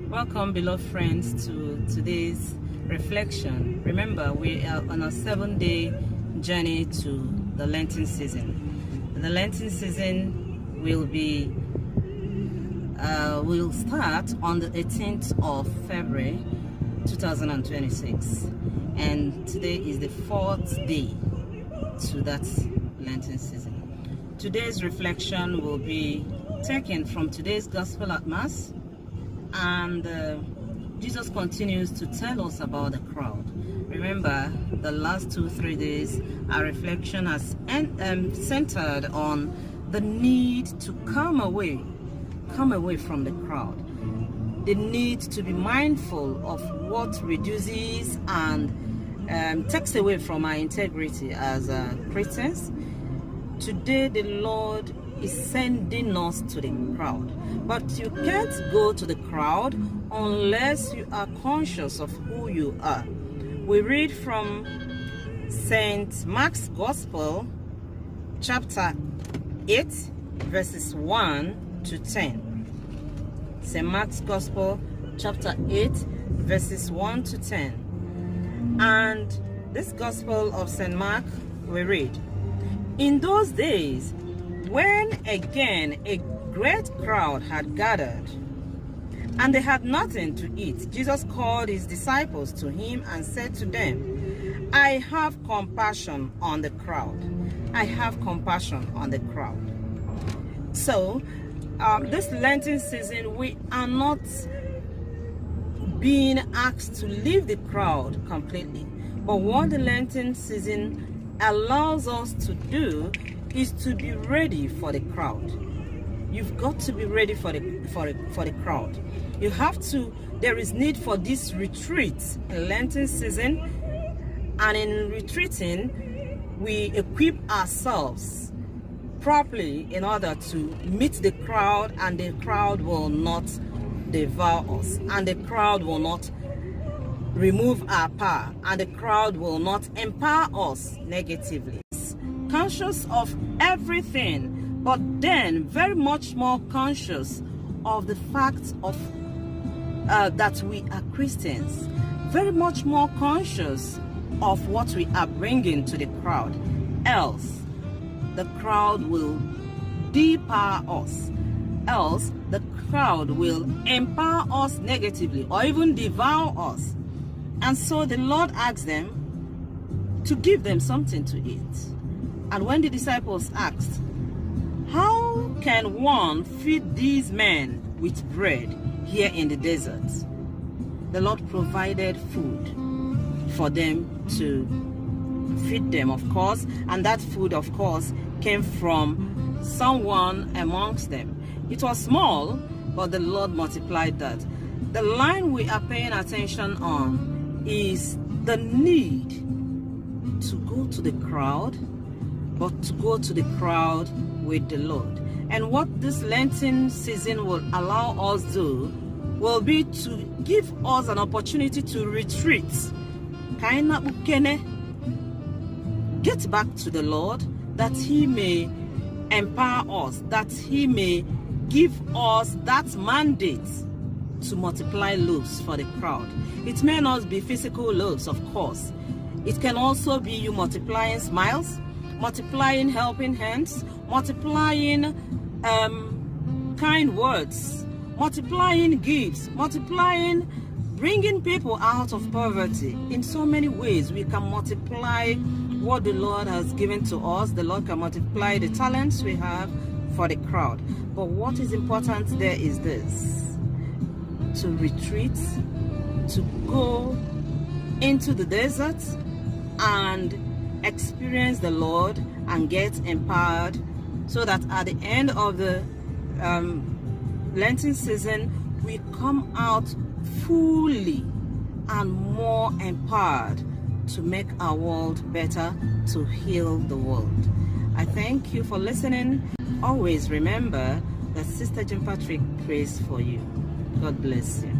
Welcome, beloved friends, to today's reflection. Remember, we are on a 7-day journey to the Lenten season. The Lenten season will start on the 18th of February 2026, and today is the 4th day to that Lenten season. Today's reflection will be taken from today's Gospel at Mass, and Jesus continues to tell us about the crowd. Remember, the last 2-3 days our reflection has centered on the need to come away from the crowd, the need to be mindful of what reduces and takes away from our integrity as Christians. Today the Lord is sending us to the crowd, but you can't go to the crowd unless you are conscious of who you are. We read from St. Mark's Gospel, chapter 8, verses 1 to 10. St. Mark's Gospel, chapter 8, verses 1 to 10. And this Gospel of St. Mark, we read, "In those days, when again a great crowd had gathered, and they had nothing to eat, Jesus called his disciples to him and said to them, I have compassion on the crowd. I have compassion on the crowd." So, this Lenten season, we are not being asked to leave the crowd completely. But what the Lenten season allows us to do is to be ready for the crowd. You've got to be ready for the crowd. You have to. There is need for this retreat in Lenten season, and in retreating, we equip ourselves properly in order to meet the crowd, and the crowd will not devour us, and the crowd will not remove our power, and the crowd will not empower us negatively. Conscious of everything, but then very much more conscious of the fact of that we are Christians, very much more conscious of what we are bringing to the crowd. Else the crowd will depower us, else the crowd will empower us negatively or even devour us. And so the Lord asked them to give them something to eat. And when the disciples asked, "How can one feed these men with bread here in the desert?" the Lord provided food for them to feed them, of course, and that food, of course, came from someone amongst them. It was small, but the Lord multiplied that. The line we are paying attention on is the need to go to the crowd, but to go to the crowd with the Lord. And what this Lenten season will allow us to do will be to give us an opportunity to retreat. Get back to the Lord, that he may empower us, that he may give us that mandate to multiply loaves for the crowd. It may not be physical loaves, of course. It can also be you multiplying smiles, multiplying helping hands, multiplying kind words, multiplying gifts, multiplying bringing people out of poverty. In so many ways we can multiply what the Lord has given to us. The Lord can multiply the talents we have for the crowd. But what is important there is this: to retreat, to go into the desert and experience the Lord and get empowered, so that at the end of the Lenten season we come out fully and more empowered to make our world better, to heal the world. I thank you for listening. Always remember that Sister Jim Patrick prays for you. God bless you.